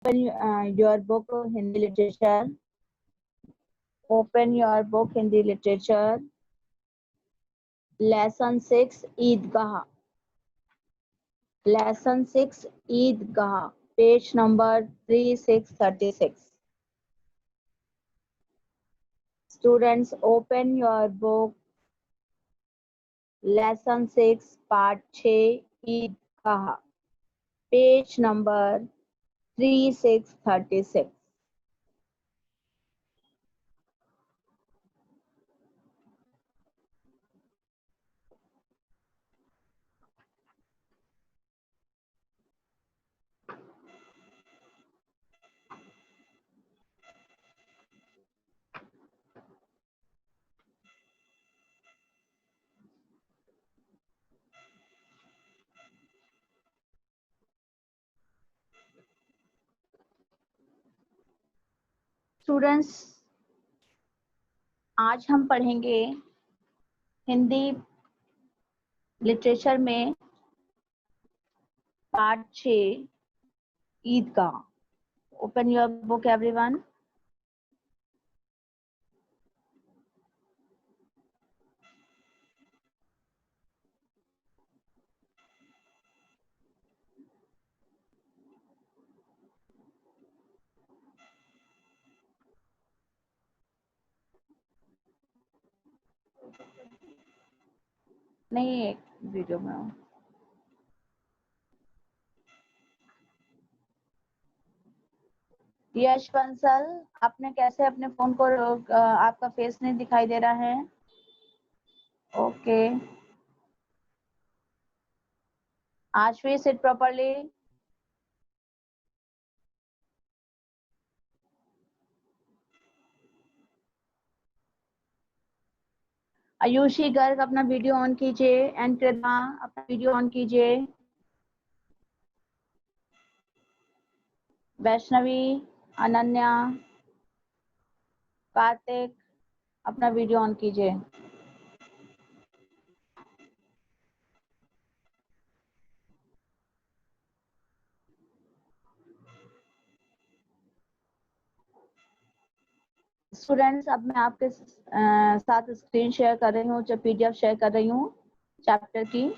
your book Hindi literature. Open your book Hindi literature. Lesson 6 Eidgah. Lesson 6 Eidgah. Page number 3636. Students, open your book. Lesson 6 Part 6 Eidgah. Page number 3636. Students, आज हम पढ़ेंगे Hindi literature में part 6 Eidgah. Open your book everyone. नहीं, video में हूँ. यश बंसल, आपने कैसे अपने फोन को आपका फेस नहीं दिखाई दे रहा है. Okay. Ashvi, sit properly. Ayushi Garg, अपना वीडियो ऑन कीजिए. एंड कृष्णा, अपना वीडियो ऑन कीजिए. वैष्णवी, अनन्या, कार्तिक, अपना वीडियो ऑन कीजिए. स्टूडेंट्स, अब मैं आपके साथ स्क्रीन शेयर कर रही हूँ, जो पीडीएफ शेयर कर रही हूँ चैप्टर की.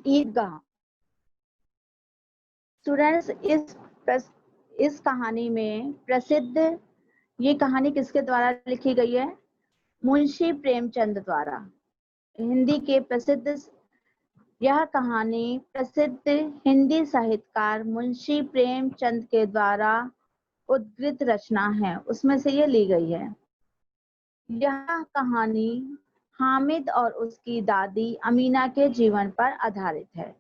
ईदगाह. स्टूडेंट्स, इस कहानी में प्रसिद्ध, ये कहानी किसके द्वारा लिखी गई है? मुंशी प्रेमचंद द्वारा. हिंदी के प्रसिद्ध, यह कहानी प्रसिद्ध हिंदी साहित्यकार मुंशी प्रेमचंद के द्वारा उद्धृत रचना है, उसमें से ये ली गई है. यह कहानी हामिद और उसकी दादी अमीना के जीवन पर आधारित है.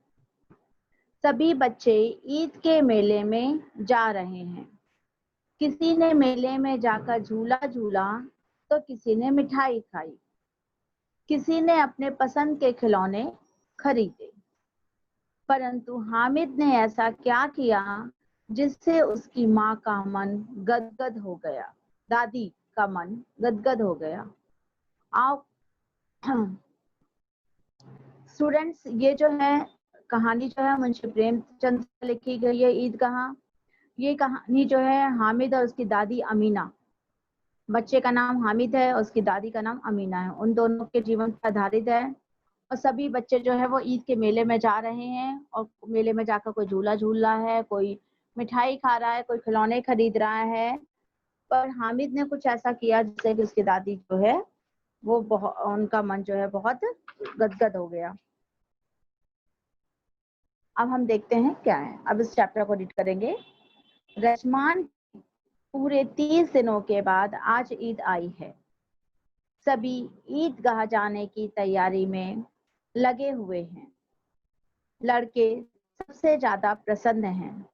सभी बच्चे ईद के मेले में जा रहे हैं. किसी ने मेले में जाकर झूला झूला तो किसी ने मिठाई खाई. किसी ने अपने पसंद के खिलौने खरीदे. परंतु हामिद ने ऐसा क्या किया जिससे उसकी माँ का मन गदगद हो गया, दादी का मन गदगद हो गया. आओ स्टूडेंट्स, ये जो है कहानी जो है मुंशी प्रेमचंद से लिखी गई है, ईदगाह. ये कहानी जो है हामिद और उसकी दादी अमीना, बच्चे का नाम हामिद है और उसकी दादी का नाम अमीना है, उन दोनों के जीवन पर आधारित है. और सभी बच्चे जो है वो ईद के मेले में जा रहे हैं और मेले में जाकर कोई झूला झूल रहा है, कोई मिठाई खा रहा है, कोई खिलौने खरीद रहा है. पर हामिद ने कुछ ऐसा किया जिससे कि उसकी दादी जो है वो उनका मन जो है बहुत गदगद हो गया. अब हम देखते हैं क्या है। अब इस चैप्टर को रीड करेंगे। रजमान पूरे 30 दिनों के बाद आज ईद आई है। सभी ईदगाह जाने की तैयारी में लगे हुए हैं। लड़के सबसे ज्यादा प्रसन्न हैं।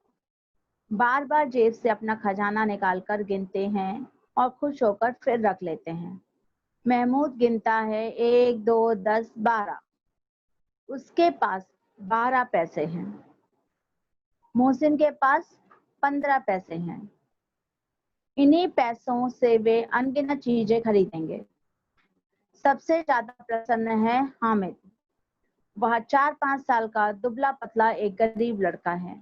बार बार जेब से अपना खजाना निकालकर गिनते हैं और खुश होकर फिर रख लेते हैं। महमूद गिनता है 1, 2, 10, 12। उसके पास 12 पैसे हैं। मोहसिन के पास 15 पैसे हैं। इन्हीं पैसों से वे अनगिनत चीजें खरीदेंगे। सबसे ज्यादा प्रसन्न है हामिद। वह 4-5 साल का दुबला पतला एक गरीब लड़का है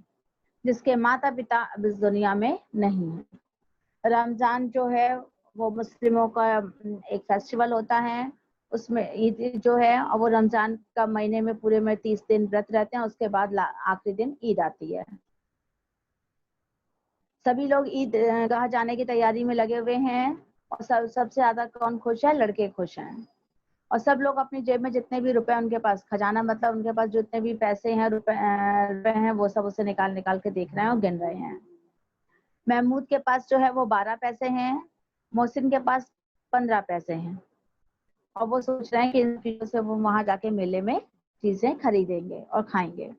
जिसके माता पिता अब इस दुनिया में नहीं है। रमजान जो है वो मुस्लिमों का एक फेस्टिवल होता है। उसमें ईद जो है और वो रमजान का महीने में पूरे में 30 दिन व्रत रहते हैं। उसके बाद आखिरी दिन ईद आती है। सभी लोग ईद गाह जाने की तैयारी में लगे हुए हैं और सबसे ज्यादा कौन खुश है? लड़के खुश हैं। और सब लोग अपनी जेब में जितने भी रुपए उनके पास, खजाना मतलब उनके पास जितने भी पैसे हैं, रुपए हैं, वो सब उसे निकाल निकाल के देख रहे हैं और गिन रहे हैं। महमूद के पास जो है वो 12 पैसे हैं। मोहसिन के पास 15 पैसे हैं और वो सोच रहे हैं कि इन चीजों से वो वहां जाके मेले में चीजें खरीदेंगे और खाएंगे।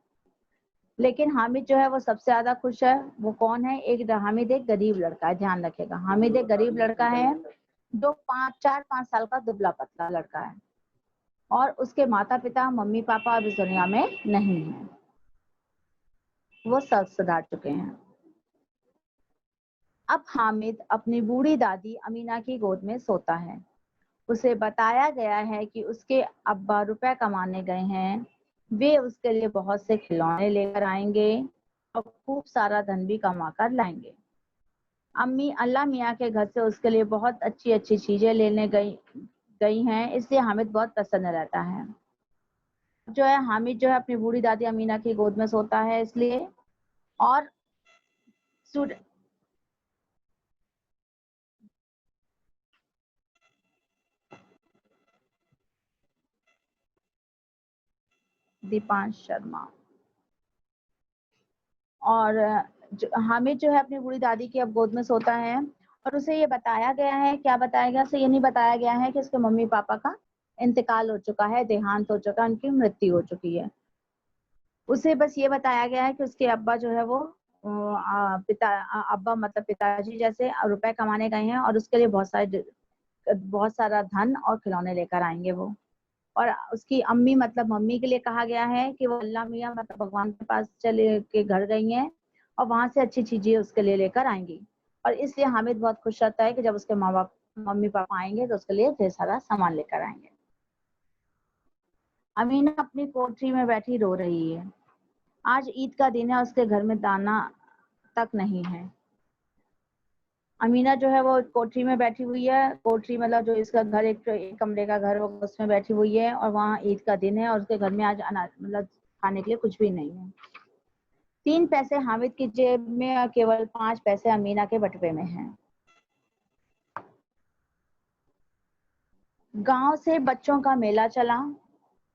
लेकिन हामिद जो है वो सबसे ज्यादा खुश है। वो कौन है? हामिद एक गरीब लड़का है। ध्यान रखेगा, हामिद एक गरीब लड़का है जो 4-5 साल का दुबला पतला लड़का है और उसके माता पिता, मम्मी पापा अब इस दुनिया में नहीं है। वो सब सुधार चुके हैं। अब हामिद अपनी बूढ़ी दादी अमीना की गोद में सोता है। उसे बताया गया है कि उसके अब्बा रुपए कमाने गए हैं। वे उसके लिए बहुत से खिलौने लेकर आएंगे और खूब सारा धन भी कमा कर लाएंगे। अम्मी अल्लाह मियाँ के घर से उसके लिए बहुत अच्छी अच्छी चीजें लेने गई हैं, इसलिए हामिद बहुत प्रसन्न रहता है। जो है हामिद जो है अपनी बूढ़ी दादी अमीना की गोद में सोता है इसलिए। और दीपांश शर्मा। और हामिद जो है अपनी बूढ़ी दादी की अब गोद में सोता है और उसे ये बताया गया है, क्या बताया गया? उसे ये नहीं बताया गया है कि उसके मम्मी पापा का इंतकाल हो चुका है, देहांत हो चुका है, उनकी मृत्यु हो चुकी है। उसे बस ये बताया गया है कि उसके अब्बा जो है वो अब्बा मतलब पिताजी जैसे रुपए कमाने गए हैं और उसके लिए बहुत सारा धन और खिलौने लेकर आएंगे वो। और उसकी अम्मी मतलब मम्मी के लिए कहा गया है कि वो अल्लाह मियाँ मतलब भगवान के पास चले के घर गई हैं और वहां से अच्छी चीजें उसके लिए लेकर आएंगी। और इसलिए हामिद बहुत खुश रहता है कि जब उसके माँ बाप मम्मी पापा आएंगे तो उसके लिए ढेर सारा सामान लेकर आएंगे। अमीना अपनी कोठरी में बैठी रो रही है। आज ईद का दिन है, उसके घर में दाना तक नहीं है। अमीना जो है वो कोठरी में बैठी हुई है। कोठरी मतलब जो इसका घर, एक कमरे का घर होगा उसमें बैठी हुई है और वहाँ ईद का दिन है और उसके घर में आज अनाज मतलब खाने के लिए कुछ भी नहीं है। 3 पैसे हामिद की जेब में और केवल 5 पैसे अमीना के बटुए में हैं। गांव से बच्चों का मेला चला।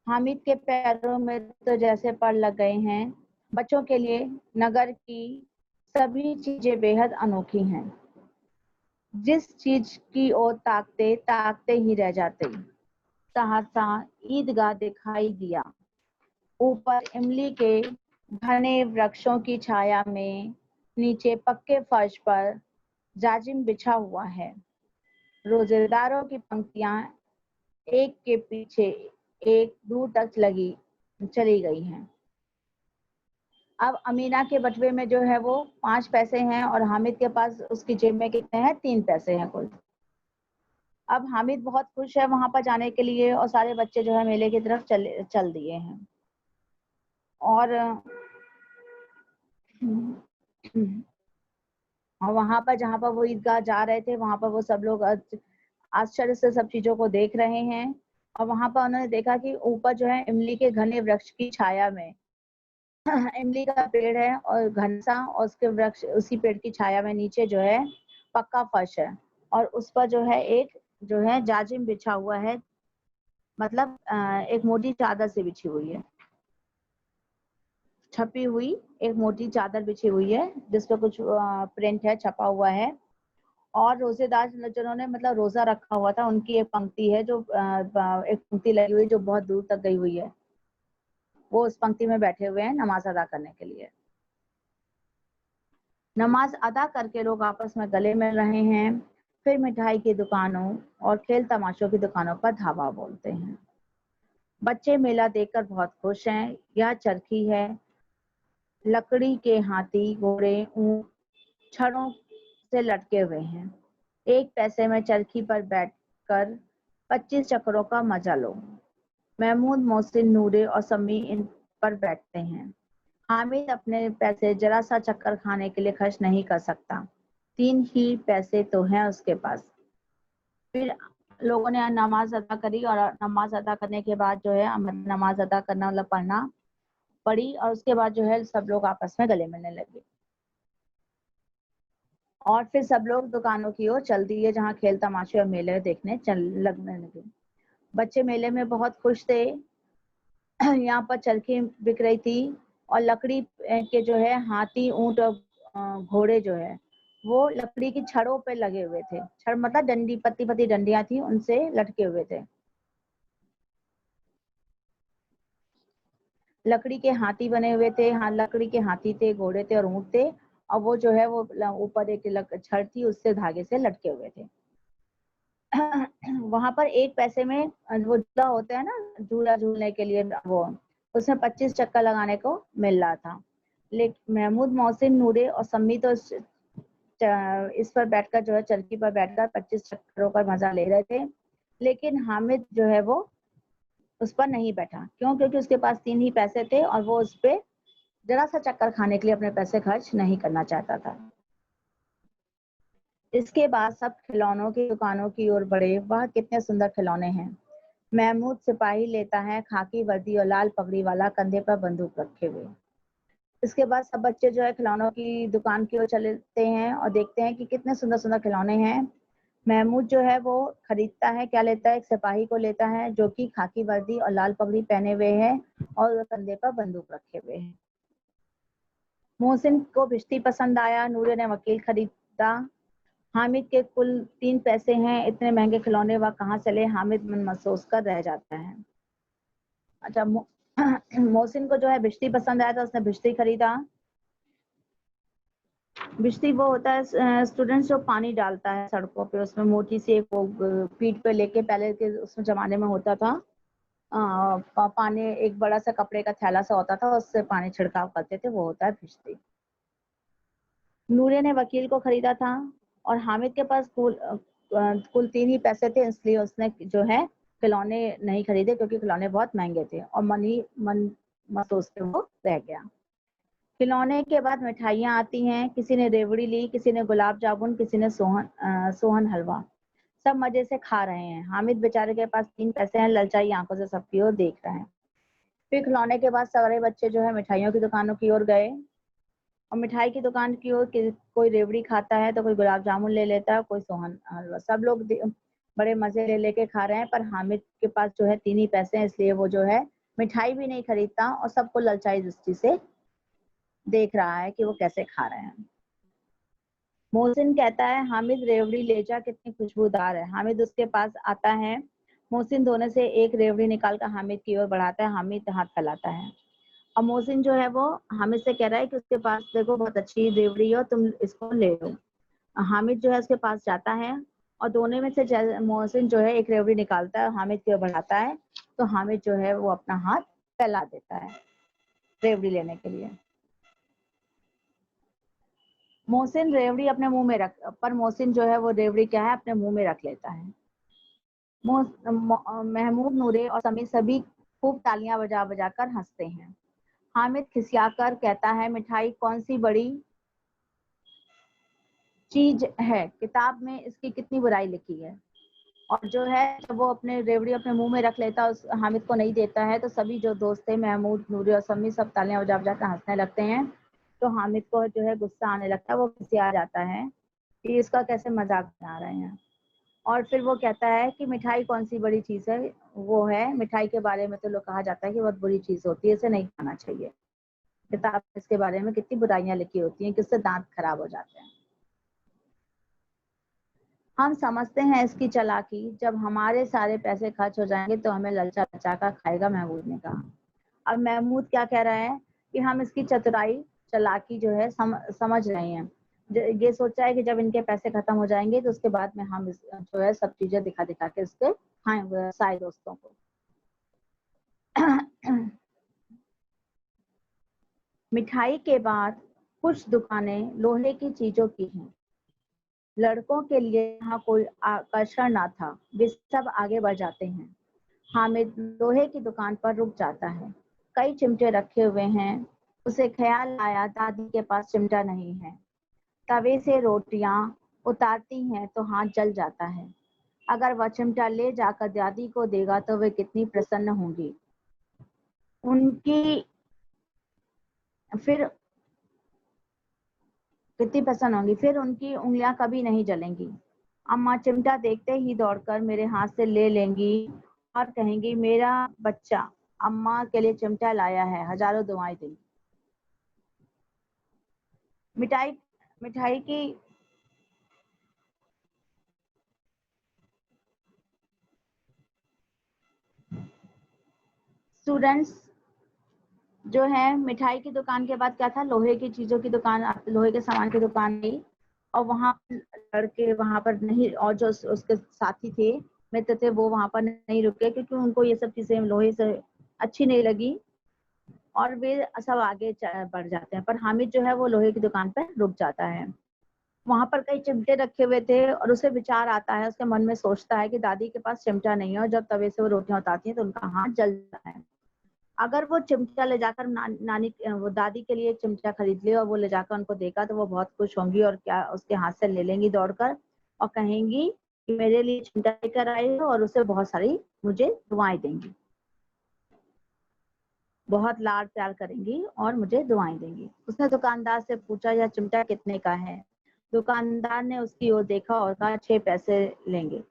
हामिद के पैरों में तो जैसे पर लग गए हैं। बच्चों के लिए नगर की सभी चीजें बेहद अनोखी हैं। जिस चीज की ओर ताकते ताकते ही रह जाते। सहसा ईदगाह दिखाई दिया। ऊपर इमली के घने वृक्षों की छाया में नीचे पक्के फर्श पर जाजिम बिछा हुआ है। रोजेदारों की पंक्तियां एक के पीछे एक दूर तक चली गई हैं। अब अमीना के बटुए में जो है वो 5 पैसे हैं और हामिद के पास उसकी जेब में कितने हैं? 3 पैसे हैं कुल। अब हामिद बहुत खुश है वहां पर जाने के लिए और सारे बच्चे जो है मेले की तरफ चल दिए हैं। और और वहां पर जहां पर वो ईदगाह जा रहे थे वहां पर वो सब लोग आश्चर्य से सब चीजों को देख रहे हैं। और वहां पर उन्होंने देखा कि ऊपर जो है इमली के घने वृक्ष की छाया में इमली का पेड़ है और घनसा, और उसके वृक्ष उसी पेड़ की छाया में नीचे जो है पक्का फर्श है और उस पर जो है एक जो है जाजिम बिछा हुआ है, मतलब एक मोटी चादर से बिछी हुई है। छपी हुई एक मोटी चादर बिछी हुई है जिसपे कुछ प्रिंट है, छपा हुआ है। और रोजेदार जिन्होंने मतलब रोजा रखा हुआ था उनकी एक पंक्ति है जो एक पंक्ति लगी हुई जो बहुत दूर तक गई हुई है। वो उस पंक्ति में बैठे हुए हैं नमाज अदा करने के लिए। नमाज अदा करके लोग आपस में गले मिल रहे हैं। फिर मिठाई की दुकानों और खेल तमाशों की दुकानों पर धावा बोलते हैं। बच्चे मेला देखकर बहुत खुश हैं। यह चरखी है। लकड़ी के हाथी, घोड़े, ऊंट छड़ों से लटके हुए हैं। 1 पैसे में चरखी पर बैठकर 25 चक्करों का मजा लो। महमूद, मोहसिन, नूरे और समी इन पर बैठते हैं। हामिद अपने पैसे जरा सा चक्कर खाने के लिए खर्च नहीं कर सकता। 3 ही पैसे तो हैं उसके पास। फिर लोगों ने नमाज अदा करी और नमाज अदा करने के बाद जो है नमाज अदा करना मतलब पढ़ना पड़ी और उसके बाद जो है सब लोग आपस में गले मिलने लगे। और फिर सब लोग दुकानों की ओर चल दिए जहाँ खेल तमाशे और मेले देखने लगने लगे। बच्चे मेले में बहुत खुश थे। यहाँ पर चरखी बिक रही थी और लकड़ी के जो है हाथी, ऊंट और घोड़े जो है वो लकड़ी की छड़ों पे लगे हुए थे। छड़ मतलब डंडी, पत्ती पत्ती डंडियां थी उनसे लटके हुए थे। लकड़ी के हाथी बने हुए थे। हाँ, लकड़ी के हाथी थे, घोड़े थे और ऊंट थे और वो जो है वो ऊपर एक छड़ थी उससे धागे से लटके हुए थे। वहां पर 1 पैसे में वो झूला होता है ना, झूला झूलने के लिए वो उसमें 25 चक्कर लगाने को मिल रहा था। लेकिन महमूद, मोहसिन, नूरे और सम्मी तो इस पर बैठकर जो है चरखी पर बैठकर 25 चक्करों का मजा ले रहे थे। लेकिन हामिद जो है वो उस पर नहीं बैठा। क्यों? क्योंकि उसके पास 3 ही पैसे थे और वो उस पे जरा सा चक्कर खाने के लिए अपने पैसे खर्च नहीं करना चाहता था। इसके बाद सब खिलौनों की दुकानों की ओर बढ़े। वह कितने सुंदर खिलौने हैं। महमूद सिपाही लेता है, खाकी वर्दी और लाल पगड़ी वाला, कंधे पर बंदूक रखे हुए। इसके बाद सब बच्चे जो है खिलौनों की दुकान की ओर चलते हैं और देखते हैं कि कितने सुंदर सुंदर खिलौने हैं। महमूद जो है वो खरीदता है। क्या लेता है? एक सिपाही को लेता है जो कि खाकी वर्दी और लाल पगड़ी पहने हुए है और कंधे पर बंदूक रखे हुए है। मोहसिन को भिश्ती पसंद आया। नूरे ने वकील खरीदा। हामिद के कुल 3 पैसे हैं। इतने महंगे खिलौने वह कहाँ से ले? हामिद मन महसूस कर रह जाता है। अच्छा, मोहसिन को जो है भिश्ती पसंद आया था, उसने भिश्ती खरीदा। भिश्ती वो होता है स्टूडेंट्स जो पानी डालता है सड़कों पे, उसमें मोटी सी एक वो पीठ पे लेके, पहले के उसमें जमाने में होता था पानी, एक बड़ा सा कपड़े का थैला सा होता था उससे पानी छिड़काव करते थे, वो होता है भिश्ती। नूरे ने वकील को खरीदा था और हामिद के पास कुल 3 ही पैसे थे, इसलिए उसने जो है खिलौने नहीं खरीदे क्योंकि खिलौने बहुत महंगे थे और मन महसूस पे वो रह गया। खिलौने के बाद मिठाइयाँ आती हैं। किसी ने रेवड़ी ली, किसी ने गुलाब जामुन, किसी ने सोहन हलवा। सब मजे से खा रहे हैं। हामिद बेचारे के पास 3 पैसे हैं, ललचाई आंखों से सबकी ओर देख रहे हैं। फिर खिलौने के बाद सारे बच्चे जो है मिठाइयों की दुकानों की ओर गए और मिठाई की दुकान की ओर कोई रेवड़ी खाता है तो कोई गुलाब जामुन ले लेता है, कोई सोहन हलवा। सब लोग बड़े मजे ले लेके खा रहे हैं, पर हामिद के पास जो है 3 ही पैसे हैं, इसलिए वो जो है मिठाई भी नहीं खरीदता और सबको ललचाई दृष्टि से देख रहा है कि वो कैसे खा रहे हैं। मोहसिन कहता है, हामिद रेवड़ी ले जा, कितनी खुशबूदार है। हामिद उसके पास आता है। मोहसिन धोने से एक रेवड़ी निकालकर हामिद की ओर बढ़ाता है। हामिद हाथ फैलाता है और मोहसिन जो है वो हामिद से कह रहा है कि उसके पास देखो बहुत अच्छी रेवड़ी है, तुम इसको ले लो। हामिद जो है उसके पास जाता है और दोनों में से मोहसिन जो है एक रेवड़ी निकालता है, हामिद की ओर बढ़ाता है तो हामिद जो है वो अपना हाथ फैला देता है रेवड़ी लेने के लिए। मोहसिन रेवड़ी अपने मुंह में मोहसिन जो है वो रेवड़ी क्या है अपने मुंह में रख लेता है। महमूद, नूरे और समी सभी खूब तालियां बजा बजा कर हंसते हैं। हामिद खिसियाकर कहता है, मिठाई कौन सी बड़ी चीज है, किताब में इसकी कितनी बुराई लिखी है। और जो है जब वो अपने रेवड़ी अपने मुंह में रख लेता है, उस हामिद को नहीं देता है, तो सभी जो दोस्त थे महमूद, नूरी और समी सब तालियां बजा बजा कर हंसने लगते हैं। तो हामिद को जो है गुस्सा आने लगता है, वो खिसिया जाता है कि इसका कैसे मजाक बना रहे हैं। और फिर वो कहता है कि मिठाई कौन सी बड़ी चीज है, वो है मिठाई के बारे में तो लोग कहा जाता है कि बहुत बुरी चीज होती है, इसे नहीं खाना चाहिए। किताब इसके बारे में कितनी बुराइयां लिखी होती हैं, किससे दांत खराब हो जाते हैं। हम समझते हैं इसकी चालाकी, जब हमारे सारे पैसे खर्च हो जाएंगे तो हमें ललचा लचा कर खाएगा, महमूद ने कहा। अब महमूद क्या कह रहा है कि हम इसकी चतुराई चालाकी जो है समझ रहे हैं। ये सोचा है कि जब इनके पैसे खत्म हो जाएंगे तो उसके बाद में हम जो है सब चीजें दिखा दिखा के इसके खाएंगे सारे दोस्तों को। मिठाई के बाद कुछ दुकानें लोहे की चीजों की हैं। लड़कों के लिए यहाँ कोई आकर्षण ना था, वे सब आगे बढ़ जाते हैं। हामिद लोहे की दुकान पर रुक जाता है। कई चिमटे रखे हुए हैं। उसे ख्याल आया दादी के पास चिमटा नहीं है। तवे से रोटियां उतारती हैं तो हाथ जल जाता है। अगर वह चिमटा ले जाकर दादी को देगा तो वे कितनी प्रसन्न होंगी। उनकी फिर कितनी प्रसन्न होंगी, फिर उनकी उंगलियां कभी नहीं जलेंगी। अम्मा चिमटा देखते ही दौड़कर मेरे हाथ से ले लेंगी और कहेंगी, मेरा बच्चा अम्मा के लिए चिमटा लाया है, हजारों दुआएं देंगी। मिठाई मिठाई की स्टूडेंट्स जो है, मिठाई की दुकान के बाद क्या था, लोहे की चीजों की दुकान, लोहे के सामान की दुकान गई और वहां लड़के वहां पर नहीं, और जो उसके साथी थे, मित्र थे, वो वहां पर नहीं रुके क्योंकि उनको ये सब चीजें लोहे से अच्छी नहीं लगी और वे सब आगे बढ़ जाते हैं। पर हामिद जो है वो लोहे की दुकान पर रुक जाता है। वहां पर कई चिमटे रखे हुए थे और उसे विचार आता है, उसके मन में सोचता है कि दादी के पास चिमटा नहीं है और जब तवे से वो रोटियां उतारती हैं तो उनका हाथ जल जाता है। अगर वो चिमटा ले जाकर नानी वो दादी के लिए चिमटा खरीद ले और वो ले जाकर उनको देगा तो वो बहुत खुश होंगी और क्या उसके हाथ से ले लेंगी दौड़कर और कहेंगी कि मेरे लिए चिमटा लेकर आई हो और उसे बहुत सारी मुझे दुआएं देंगी, बहुत लाड प्यार करेंगी और मुझे दुआएं देंगी। उसने दुकानदार से पूछा, यह चिमटा कितने का है? दुकानदार ने उसकी ओर देखा और कहा, 6 पैसे लेंगे।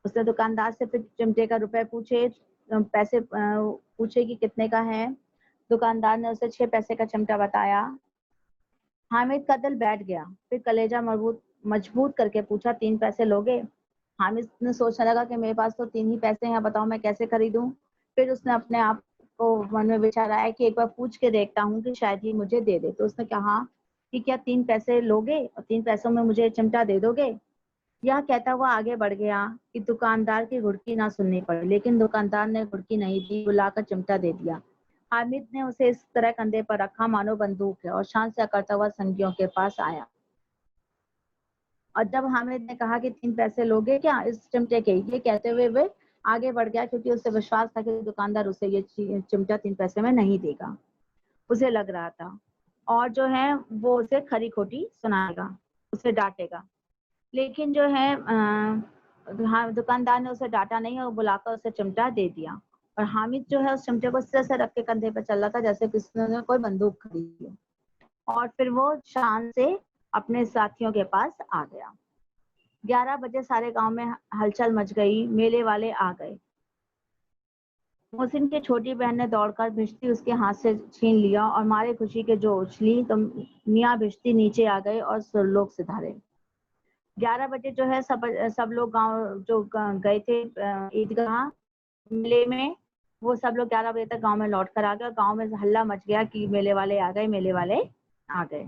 उसने दुकानदार से फिर चिमटे का रुपए पूछे, पैसे पूछे कि कितने का है। दुकानदार ने उसे 6 पैसे का चिमटा बताया। हामिद का दिल बैठ गया, फिर कलेजा मजबूत करके पूछा, 3 पैसे लोगे? हामिद ने सोचने लगा कि मेरे पास तो 3 ही पैसे हैं, बताओ मैं कैसे खरीदूं। फिर उसने अपने आप को मन में विचार आया कि एक बार पूछ के देखता हूँ कि शायद ये मुझे दे दे। तो उसने कहा कि क्या 3 पैसे लोगे और 3 पैसों में मुझे चिमटा दे दोगे? यह कहता हुआ आगे बढ़ गया कि दुकानदार की घुड़की ना सुननी पड़ी, लेकिन दुकानदार ने घुड़की नहीं दी, बुलाकर चिमटा दे दिया। हामिद ने उसे इस तरह कंधे पर रखा मानो बंदूक है और शान से करता हुआ संगियों के पास आया। और जब हामिद ने कहा कि 3 पैसे लोगे क्या इस चिमटे के, ये कहते हुए वे आगे बढ़ गया क्योंकि उसे विश्वास था कि दुकानदार उसे ये चिमटा 3 पैसे में नहीं देगा। उसे लग रहा था और जो है वो उसे खरी खोटी सुनाएगा, उसे डांटेगा। लेकिन जो है हाँ, दुकानदार ने उसे डांटा नहीं और बुलाकर उसे चिमटा दे दिया। और हामिद जो है उस चिमटे को इस तरह से रख के कंधे पर चल रहा था जैसे किसी ने कोई बंदूक खरीदी हो। और फिर वो शान से अपने साथियों के पास आ गया। 11 बजे सारे गांव में हलचल मच गई, मेले वाले आ गए। मोहसिन की छोटी बहन ने दौड़कर भिश्ती उसके हाथ से छीन लिया और मारे खुशी के जो उछली तो मियाँ भिश्ती नीचे आ गए और सुरलोक सिधारे। 11 बजे जो है सब लोग गांव जो गए थे ईदगाह मेले में, वो सब लोग 11 बजे तक गांव में लौट कर आ गए और गांव में हल्ला मच गया कि मेले वाले आ गए, मेले वाले आ गए।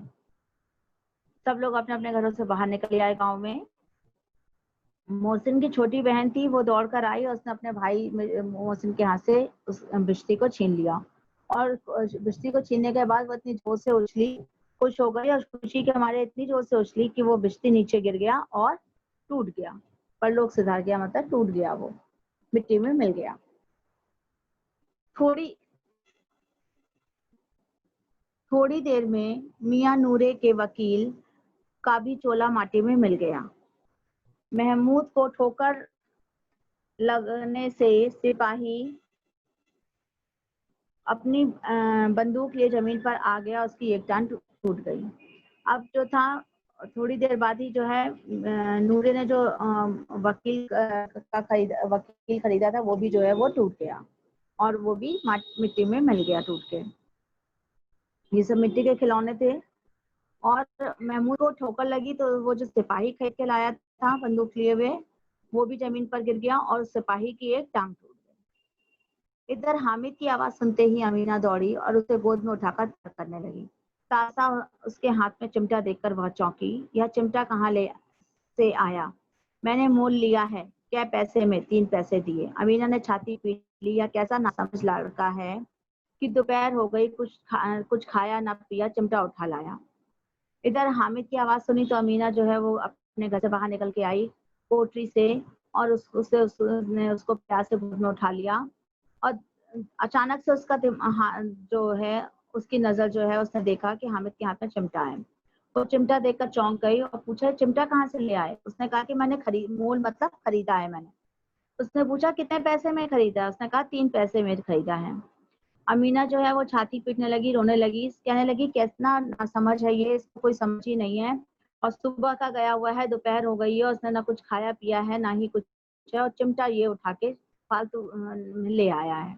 सब लोग अपने अपने घरों से बाहर निकल आए गांव में। मोहसिन की छोटी बहन थी, वो दौड़ कर आई और उसने अपने भाई मोहसिन के हाथ से उस बिश्ती को छीन लिया और बिश्ती को छीनने के बाद वो इतनी जोर से उछली, खुश हो गई और खुशी के मारे इतनी जोर से उछली कि वो बिश्ती नीचे गिर गया और टूट गया। परलोक सिधार गया मतलब टूट गया, वो मिट्टी में मिल गया। थोड़ी थोड़ी देर में मियाँ नूरे के वकील का भी चोला माटी में मिल गया। महमूद को ठोकर लगने से सिपाही अपनी बंदूक लिए जमीन पर आ गया, उसकी एक टांग टूट गई। अब जो था थोड़ी देर बाद ही जो है नूरे ने जो वकील खरीदा था वो भी जो है वो टूट गया और वो भी मिट्टी में मिल गया टूट के। ये सब मिट्टी के खिलौने थे। और महमूद को ठोकर लगी तो वो जो सिपाही खरीद के लाया था बंदूक लिए हुए, वो भी जमीन पर गिर गया और सिपाही की एक टांग टूट गई। इधर हामिद की आवाज सुनते ही अमीना दौड़ी और उसे गोद में उठाकर करने लगी। तासा उसके हाथ में चिमटा देखकर वह चौंकी। यह चिमटा कहाँ ले से आया? मैंने मोल लिया है। क्या पैसे में? 3 पैसे दिए। अमीना ने छाती पीट ली। यह कैसा नासमझ लड़का है कि दोपहर हो गई, कुछ खाया ना पिया, चिमटा उठा लाया। इधर हामिद की आवाज सुनी तो अमीना जो है वो अपने घर से बाहर निकल के आई कोठरी से, और उसने उसको प्यार से गोद में उठा लिया। और अचानक से उसका जो है उसकी नजर जो है उसने देखा कि हामिद के हाथ में चिमटा है। वो चिमटा देखकर चौंक गई और पूछा, चिमटा कहाँ से ले आए? उसने कहा कि मैंने मोल मतलब खरीदा है मैंने। उसने पूछा कितने पैसे में खरीदा? उसने कहा 3 पैसे में खरीदा है। अमीना जो है वो छाती पीटने लगी, रोने लगी, कहने लगी कितना नासमझ है ये, इसको कोई समझ ही नहीं है। और सुबह का गया हुआ है, दोपहर हो गई है, उसने ना कुछ खाया पिया है ना ही कुछ है, और चिमटा ये उठा के फालतू ले आया है।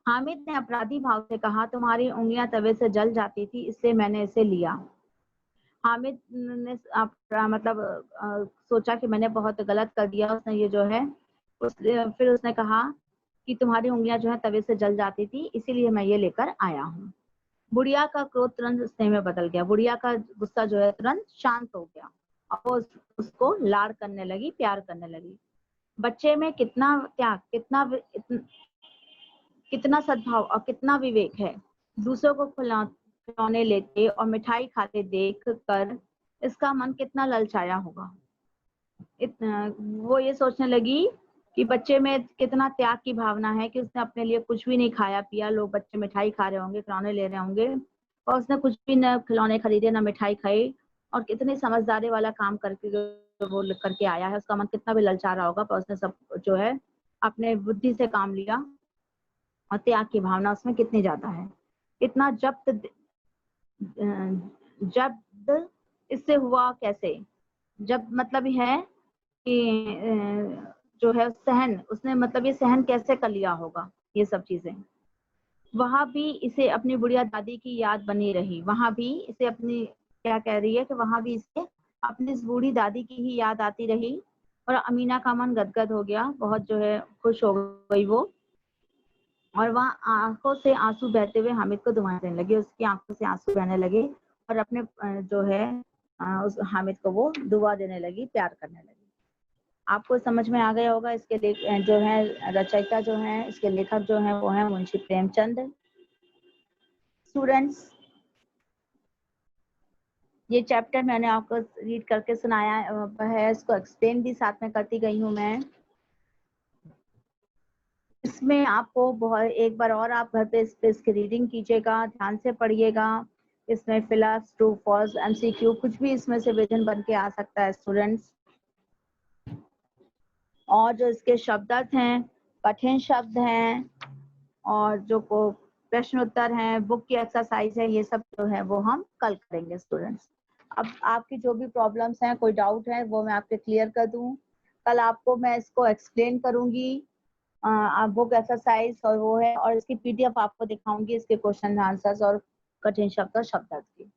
हामिद ने अपराधी भाव से कहा, तुम्हारी उंगलियां तवे से जल जाती थी इसलिए मैंने इसे लिया। हामिद ने मतलब सोचा कि मैंने बहुत गलत कर दिया। उसने ये जो है फिर उसने कहा कि तुम्हारी उंगलियां जो है तवे से जल जाती थी इसीलिए मैं ये लेकर आया हूँ। बुढ़िया का क्रोध तुरंत स्नेह में बदल गया। बुढ़िया का गुस्सा जो है तुरंत शांत हो गया और वो उसको लाड़ करने लगी, प्यार करने लगी। बच्चे में कितना त्याग, कितना सद्भाव और कितना विवेक है। दूसरों को खिलौने लेते और मिठाई खाते देख कर इसका मन कितना ललचाया होगा। वो ये सोचने लगी कि बच्चे में कितना त्याग की भावना है कि उसने अपने लिए कुछ भी नहीं खाया पिया। लोग बच्चे मिठाई खा रहे होंगे, खिलौने ले रहे होंगे, और उसने कुछ भी न खिलौने खरीदे ना मिठाई खाई, और कितनी समझदारी वाला काम करके वो करके आया है। उसका मन कितना भी ललचा रहा होगा, पर उसने सब जो है अपने बुद्धि से काम लिया, और त्याग की भावना उसमें कितनी ज्यादा है। इतना जब्त इससे हुआ कैसे? जब मतलब है कि जो है सहन, उसने मतलब ये सहन कैसे कर लिया होगा ये सब चीजें। वहां भी इसे अपनी बुढ़िया दादी की याद बनी रही। वहां भी इसे अपनी, क्या कह रही है कि वहां भी इसे अपनी इस बूढ़ी दादी की ही याद आती रही। और अमीना का मन गदगद हो गया, बहुत जो है खुश हो गई वो, और वह आंखों से आंसू बहते हुए हामिद को दुआएं देने लगी। उसकी आंखों से आंसू बहने लगे और अपने जो है उस हामिद को वो दुआ देने लगी, प्यार करने लगी। आपको समझ में आ गया होगा। इसके जो है रचयिता जो है, इसके लेखक जो है वो है मुंशी प्रेमचंद। स्टूडेंट्स, ये चैप्टर मैंने आपको रीड करके सुनाया है, इसको एक्सप्लेन भी साथ में करती गई हूँ मैं। इसमें आपको बहुत एक बार और आप घर पे इसकी रीडिंग कीजिएगा, ध्यान से पढ़िएगा। इसमें फिलहाल ट्रू फॉल्स एमसीक्यू कुछ भी इसमें से विजन बन के आ सकता है स्टूडेंट्स। और जो इसके शब्दार्थ हैं, कठिन शब्द हैं, और जो को प्रश्न उत्तर हैं, बुक की एक्सरसाइज है, ये सब जो है वो हम कल करेंगे स्टूडेंट्स। अब आपकी जो भी प्रॉब्लम्स हैं, कोई डाउट है वो मैं आपके क्लियर कर दूं। कल आपको मैं इसको एक्सप्लेन करूंगी, आप बुक एक्सरसाइज और वो है, और इसकी पीडीएफ आपको दिखाऊंगी, इसके क्वेश्चन आंसर्स और कठिन शब्द और शब्दार्थ की।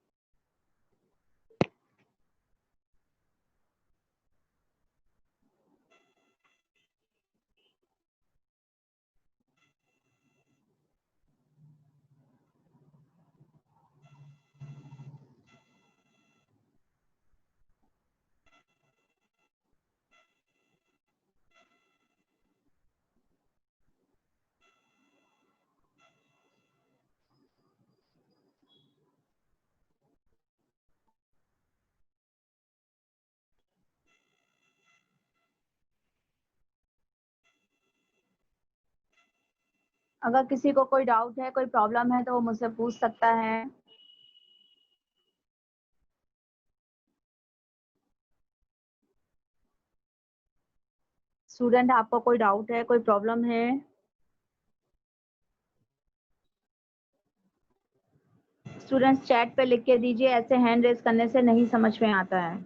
अगर किसी को कोई डाउट है, कोई प्रॉब्लम है, तो वो मुझसे पूछ सकता है। स्टूडेंट, आपको कोई डाउट है, कोई प्रॉब्लम है? स्टूडेंट्स चैट पे लिख के दीजिए, ऐसे हैंड रेज करने से नहीं समझ में आता है।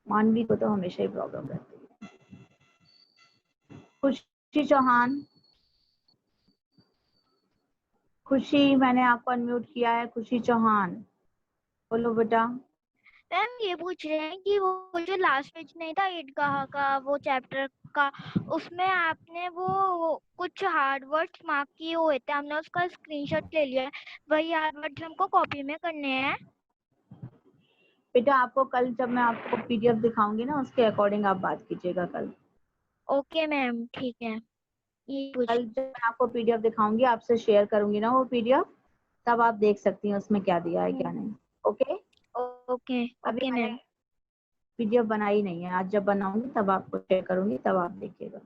मानवी को तो हमेशा ही प्रॉब्लम रहती है। खुशी चौहान, खुशी, मैंने आपको अनम्यूट किया है। खुशी चौहान, बोलो बेटा। मैम ये पूछ रहे हैं कि वो जो लास्ट पेज नहीं था ईदगाह का वो चैप्टर का, उसमें आपने वो कुछ हार्ड वर्ड्स मार्क किए हुए थे, हमने उसका स्क्रीनशॉट ले लिया है, वही हार्ड वर्ड्स हमको कॉपी में करने हैं। बेटा आपको कल जब मैं आपको पीडीएफ दिखाऊंगी ना, उसके अकॉर्डिंग आप बात कीजिएगा कल। ओके मैम, ठीक है। ये पूछ कल जब मैं आपको पीडीएफ दिखाऊंगी, आपसे शेयर करूंगी ना वो पीडीएफ, तब आप देख सकती हैं उसमें क्या दिया है क्या नहीं। ओके, ओके अभी ओके मैंने मैम। पीडीएफ बनाई नहीं है, आज जब बनाऊंगी तब आपको शेयर करूंगी, तब आप देखिएगा।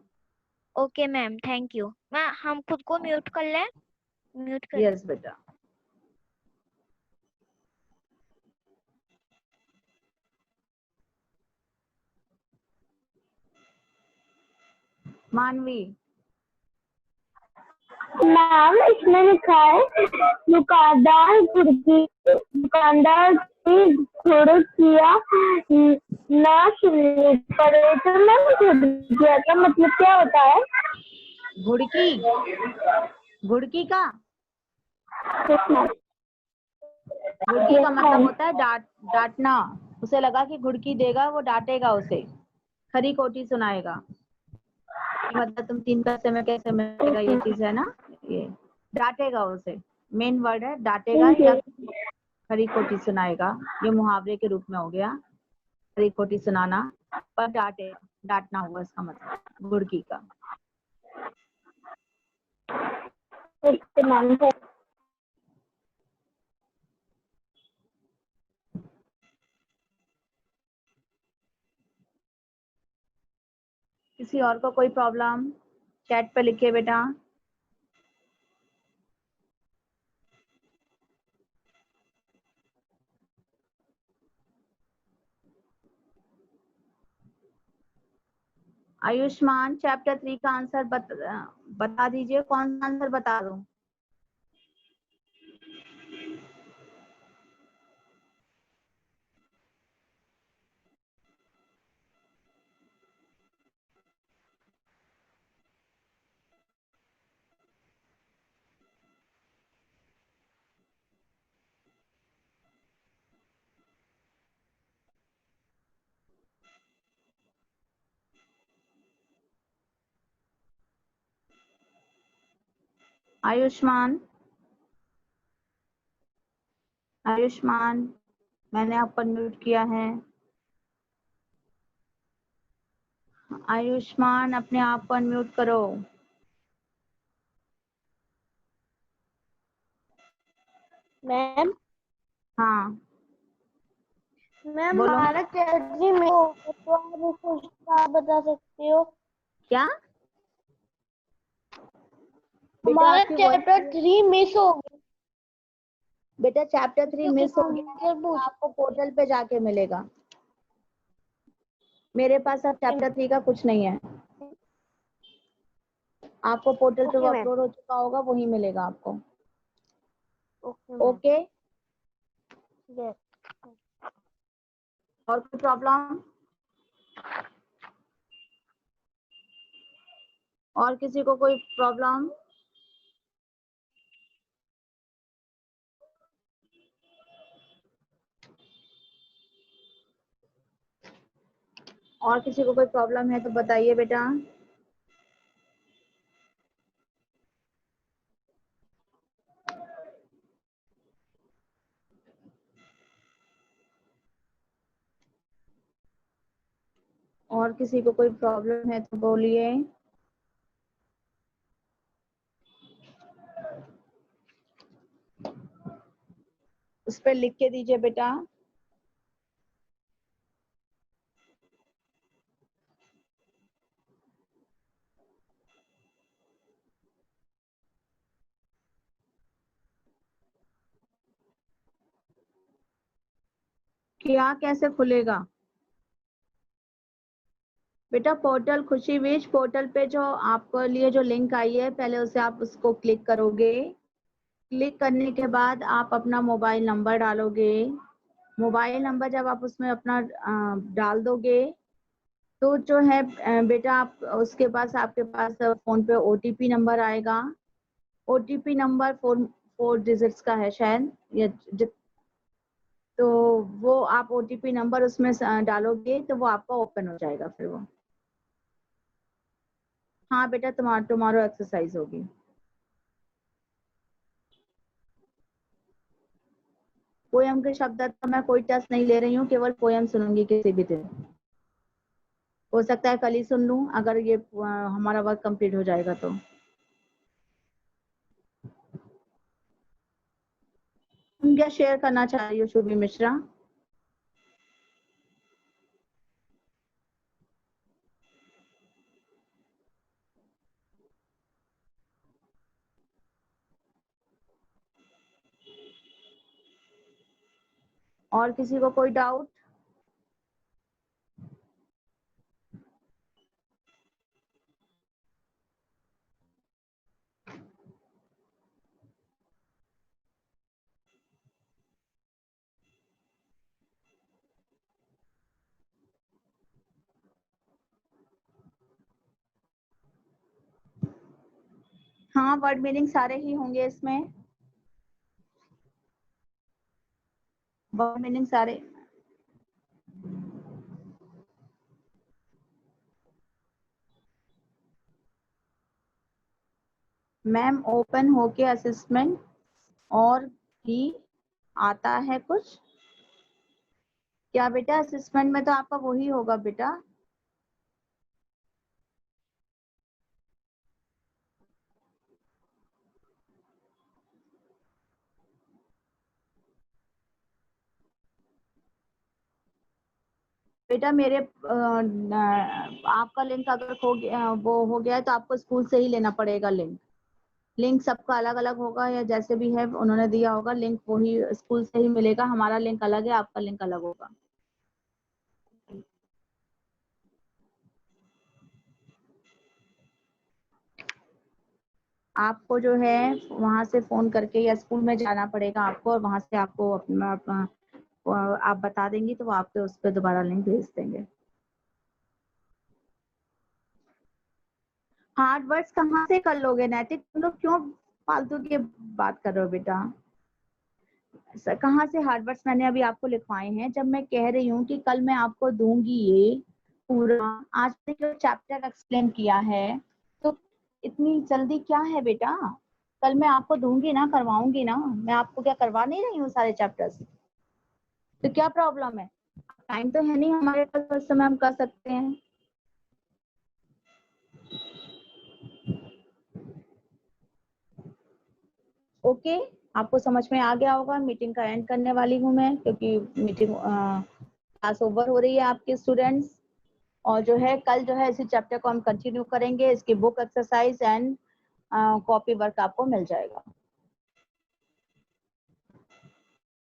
Okay ma'am, thank you. मैं हम खुद को म्यूट कर लें? म्यूट कर। यस बेटा। मानवी, मैम इसमें लिखा है दुकानदार घुड़किया ना सुननी पड़े, तो मैम घुड़किया का मतलब क्या होता है? घुड़की, घुड़की का घुड़की का मतलब होता है डांटना। उसे लगा कि घुड़की देगा, वो डांटेगा उसे, खरी खोटी सुनाएगा। मतलब तुम 3 पैसे में कैसे मिलेगा, ये चीज है ना, ये डांटेगा उसे। मेन वर्ड है डांटेगा या खरी खोटी सुनाएगा। ये मुहावरे के रूप में हो गया, खरी खोटी सुनाना, पर डांटना हुआ इसका मतलब घुड़की का। मैम किसी और को कोई प्रॉब्लम, चैट पे लिखिए बेटा। आयुष्मान, चैप्टर 3 का आंसर बता दीजिए, कौन सा आंसर बता दूं? आयुष्मान, आयुष्मान, मैंने आपको म्यूट किया है। आयुष्मान, अपने आप को अनम्यूट करो। मैम हाँ मैम बोलो। हमारा चैटरी में हो तो आप बता सकते हो? क्या बेटा, हमारा आपकी वॉइस, चैप्टर 3 मिस हो गया बेटा चैप्टर 3 क्योंकि मिस हो गया है, आंसर तो पूछ। आपको पोर्टल पे जाके मिलेगा। मेरे पास अब चैप्टर 3 का कुछ नहीं है, आपको पोर्टल पे वो ओके मैम। अपलोड हो चुका होगा, वही मिलेगा आपको। Okay ma'am. Okay, yes. और कोई प्रॉब्लम? और किसी को कोई प्रॉब्लम? और किसी को कोई प्रॉब्लम है तो बताइए बेटा। और किसी को कोई प्रॉब्लम है तो बोलिए। उस पर लिख के दीजिए बेटा। क्या कैसे खुलेगा बेटा? पोर्टल खुशी विश पोर्टल पे जो आपको लिए जो लिंक आई है, पहले उसे आप उसको क्लिक करोगे। क्लिक करने के बाद आप अपना मोबाइल नंबर डालोगे। मोबाइल नंबर जब आप उसमें अपना डाल दोगे, तो जो है बेटा, आप उसके पास आपके पास फोन पे ओटीपी नंबर आएगा। ओटीपी नंबर 4 डिजिट्स का है शायद, या तो वो आप OTP नंबर उसमें डालोगे तो वो आपका ओपन हो जाएगा फिर वो। हाँ बेटा, तुम्हारा एक्सरसाइज होगी। पोयम के शब्द तो मैं कोई टेस्ट नहीं ले रही हूँ, केवल पोयम सुनूंगी किसी भी दिन। हो सकता है कल ही सुन लूं अगर ये हमारा वर्क कंप्लीट हो जाएगा तो। तुम क्या शेयर करना चाह रही हो शुभी मिश्रा? और किसी को कोई डाउट? हाँ, वर्ड मीनिंग सारे ही होंगे इसमें, वर्ड मीनिंग सारे। मैम ओपन होके असेसमेंट और भी आता है कुछ क्या बेटा? असेसमेंट में तो आपका वही होगा बेटा। बेटा मेरे आपका लिंक अगर हो गया, वो हो गया है तो आपको स्कूल से ही लेना पड़ेगा लिंक। लिंक सबका अलग अलग होगा या जैसे भी है उन्होंने दिया होगा लिंक, वही स्कूल से ही मिलेगा। हमारा लिंक अलग है, आपका लिंक अलग होगा। आपको जो है वहां से फोन करके या स्कूल में जाना पड़ेगा आपको, और वहां से आपको अपना आप बता देंगी तो वो आपके उस पर दोबारा लिंक भेज देंगे। हार्ड वर्ड्स कहाँ से कर लोगे नैतिक? तुम लोग क्यों फालतू की बात कर रहे हो बेटा? कहाँ से हार्ड वर्ड्स मैंने अभी आपको लिखवाए हैं? जब मैं कह रही हूँ कि कल मैं आपको दूंगी ये पूरा, आज मैंने जो चैप्टर एक्सप्लेन किया है, तो इतनी जल्दी क्या है बेटा? कल मैं आपको दूंगी ना, करवाऊंगी ना, मैं आपको क्या करवा नहीं रही हूँ सारे चैप्टर्स? तो क्या प्रॉब्लम है? टाइम तो है नहीं हमारे पास, उस समय हम कर सकते हैं। ओके, आपको समझ में आ गया होगा। मीटिंग का एंड करने वाली हूँ मैं, क्योंकि मीटिंग क्लास ओवर हो रही है आपके स्टूडेंट्स। और जो है कल जो है इसी चैप्टर को हम कंटिन्यू करेंगे। इसकी book exercise and copy work आपको मिल जाएगा।